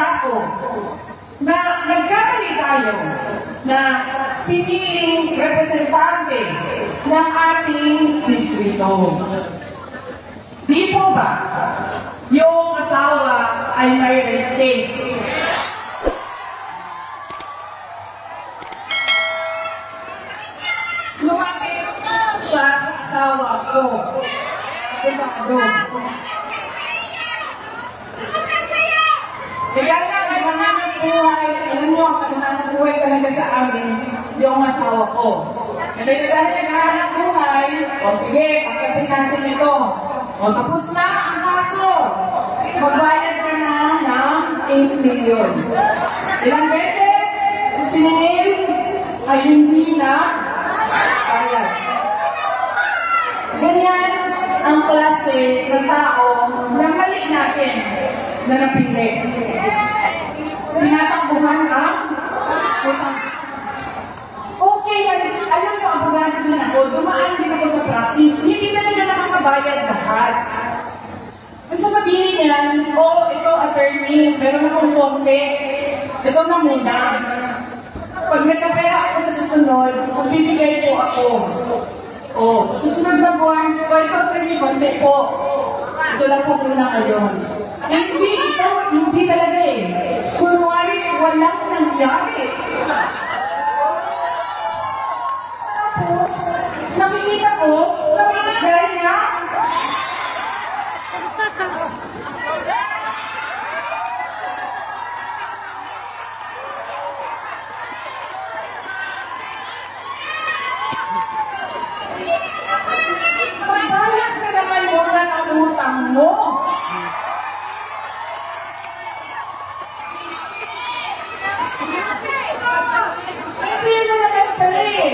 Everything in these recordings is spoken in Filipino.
tao na nagkamali tayo na piniling representante ng ating distrito. Di po ba yung asawa ay may rape case? Lumapit siya sa asawa ko. Kaya naghahanap buhay, alam nyo, naghahanap buhay talaga sa amin yung asawa ko. Kasi dahil naghahanap buhay, o sige, pagkatin natin ito. O tapos na ang kaso. Magbayad ka na ng 8 million. Ilang beses, siningil ay hindi na bayad. Ganyan ang klase ng tao na mali natin na napili. Tinatakbuhan ang utang. Okay, alam mo, abogado din ako, dumaan din ako sa practice. Hindi talaga nakakabayad lahat. Kung sasabihin niyan, oh, ito attorney, meron akong konti, ito na muna. Pag nagkapera ako sa susunod, magbibigay po ako. O, sa susunod na buwan, ito attorney, konti po. Ito lang po muna ngayon. Hindi, ito, hindi talaga eh. Kunwari, walang nangyari. Tapos, nakikita ko, namimigay niya. Magbayad ka naman muna ng utang mo. Hindi na naman pala eh.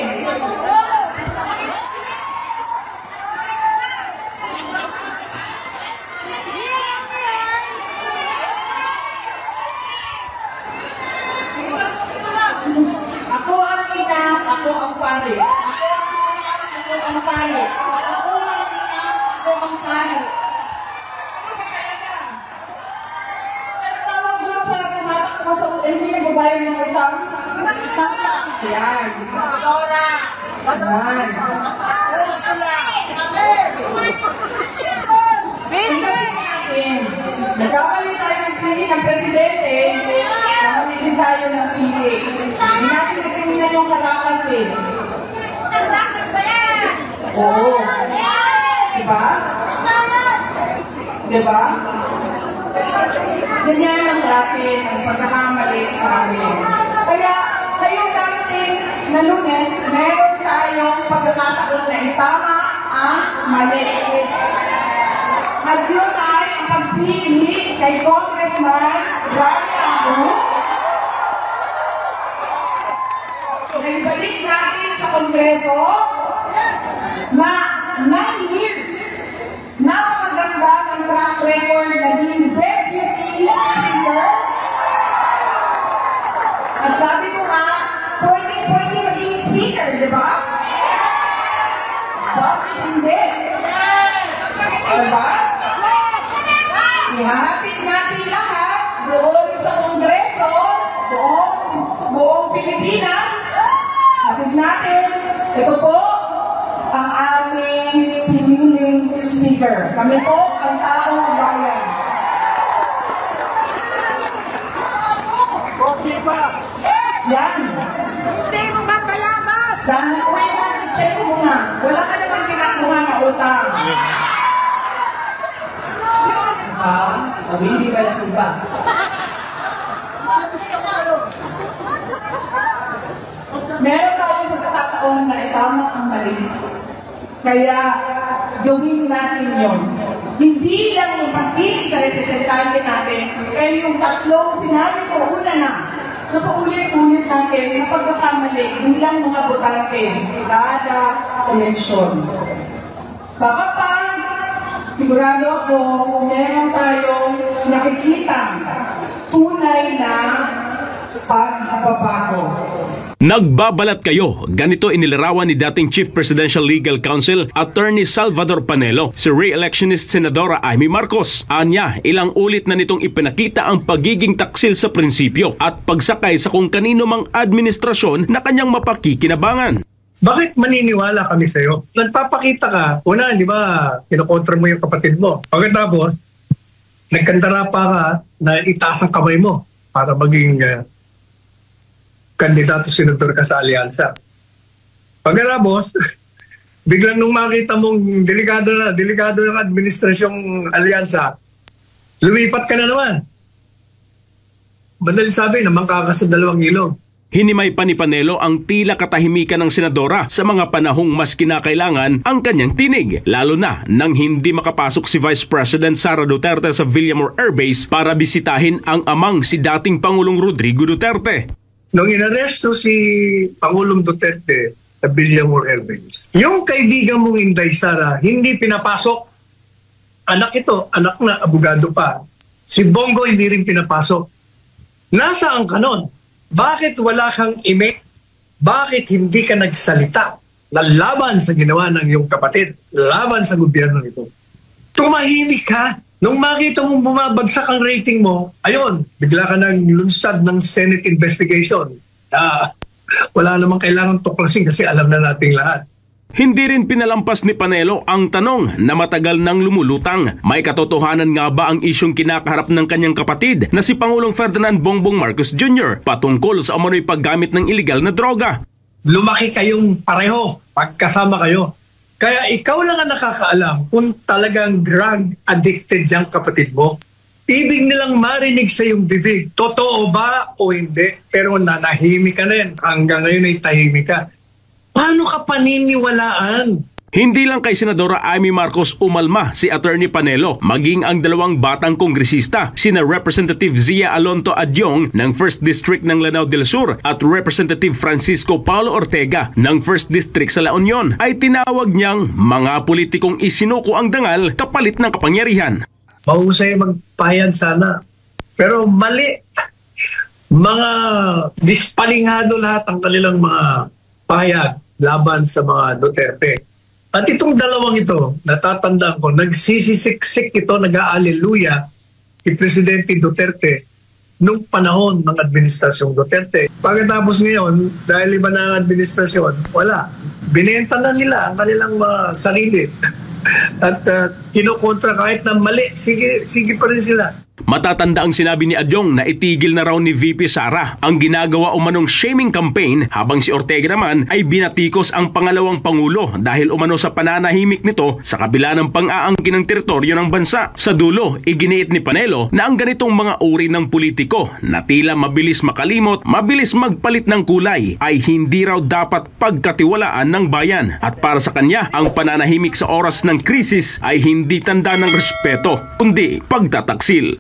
Ako ang ina, ako ang pare. Ako ang pare. Ako ang ina, ako ang pare. Ano ka talaga? Ano tawag doon sa tumatakbo sa hindi nagbabayad ng utang? Yan. Yan. Nagkakali tayo ng pili ng presidente, nakakali din tayo ng pili. Hindi natin nakikinan yung kalakas eh. Oo. Diba? Diba? Ganyan ang klase ng pagkakamali namin. Kaya, ngayong dating na Lunes, meron tayong pagkakataon na itama ang mali. At yun ay ang pagpili kay Congressman Rani Abu. Naibalik natin sa Kongreso na 9 years napakaganda ng track record naging deputy speaker. At sabi ko nga, pwede maging speaker, di ba? Bakit hindi? Diba? Ihahatid natin lahat doon sa Kongreso, buong Pilipinas. Hatid natin, ito po ang aming piniling speaker. Kami po ang taong bayan. Yan. Hindi mo ba palabas? Dahil ko yung check mo nga. Wala ka naman kinakuha na utang. Sabi, hindi ka nasiba. Meron tayong pagkakataon na itama ang mali. Kaya, gawin natin yun. Hindi lang yung pagpili sa representante natin, kaya yung tatlong sinabi ko, una na, napaulit-ulit natin na pagkakamali, bilang mga botante, kada eleksyon. Baka pa, sigurado ako, meron tayong nakikita tunay na pagbabago. Nagbabalat kayo, ganito inilarawan ni dating Chief Presidential Legal Counsel Attorney Salvador Panelo si re-electionist Senadora Amy Marcos. Anya, ilang ulit na nitong ipinakita ang pagiging taksil sa prinsipyo at pagsakay sa kung kanino mang administrasyon na kanyang mapakikinabangan. Bakit maniniwala kami sa'yo? Nagpapakita ka, una, di ba, kinokontra mo yung kapatid mo. Pagkatapos, nagkandara pa ka na itaas ang kamay mo para maging kandidato senador ka sa alyansa. Pagkatapos, biglang nung makita mong delikado ng administrasyong alyansa, lumipat ka na naman. Madali sabi, namangka ka sa dalawang ilog. Hinimay pa ni Panelo ang tila katahimikan ng senadora sa mga panahong mas kinakailangan ang kanyang tinig, lalo na nang hindi makapasok si Vice President Sara Duterte sa Villamor Air Base para bisitahin ang amang si dating Pangulong Rodrigo Duterte. Nung inaresto si Pangulong Duterte sa Villamor Air Base, yung kaibigan mong Inday Sara, hindi pinapasok. Anak ito, anak na, abogado pa. Si Bongo hindi rin pinapasok. Nasaan ka nun? Bakit wala kang email? Bakit hindi ka nagsalita na laban sa ginawa ng iyong kapatid, laban sa gobyerno nito? Tumahimik ka. Nung makita mong bumabagsak ang rating mo, ayun, bigla ka nang lunsad ng Senate investigation. Wala namang kailangan tuklasin kasi alam na nating lahat. Hindi rin pinalampas ni Panelo ang tanong na matagal nang lumulutang. May katotohanan nga ba ang isyong kinakaharap ng kanyang kapatid na si Pangulong Ferdinand Bongbong Marcos Jr. patungkol sa umano'y paggamit ng iligal na droga? Lumaki kayong pareho, pagkasama kayo. Kaya ikaw lang ang nakakaalam kung talagang drug addicted yung kapatid mo. Ibig nilang marinig sa iyong bibig, totoo ba o hindi? Pero nanahimik ka na yan. Hanggang ngayon ay tahimik ka. Paano ka paniniwalaan? Hindi lang kay Senadora Amy Marcos umalma si Attorney Panelo, maging ang dalawang batang kongresista, sina Representative Zia Alonto Adyong ng 1st District ng Lanao del Sur at Representative Francisco Paulo Ortega ng 1st District sa La Union, ay tinawag niyang mga politikong isinuko ang dangal kapalit ng kapangyarihan. Mahusay magpahayag sana. Pero mali. Mga dispalingado lahat ang kanilang mga pahayag laban sa mga Duterte. At itong dalawang ito, natatandaan ko, nagsisisiksik ito, nag-aaleluya kay Presidente Duterte nung panahon ng administrasyong Duterte. Pagkatapos ngayon, dahil iba na ang administrasyon, wala. Binenta na nila ang kanilang mga sarili. At kinukontra kahit na mali, sige pa rin sila. Matatanda ang sinabi ni Adyong na itigil na raw ni VP Sara ang ginagawa umanong shaming campaign habang si Ortega naman ay binatikos ang pangalawang pangulo dahil umano sa pananahimik nito sa kabila ng pang-aangkin ng teritoryo ng bansa. Sa dulo, iginiit ni Panelo na ang ganitong mga uri ng politiko na tila mabilis makalimot, mabilis magpalit ng kulay ay hindi raw dapat pagkatiwalaan ng bayan. At para sa kanya, ang pananahimik sa oras ng krisis ay hindi tanda ng respeto, kundi pagtataksil.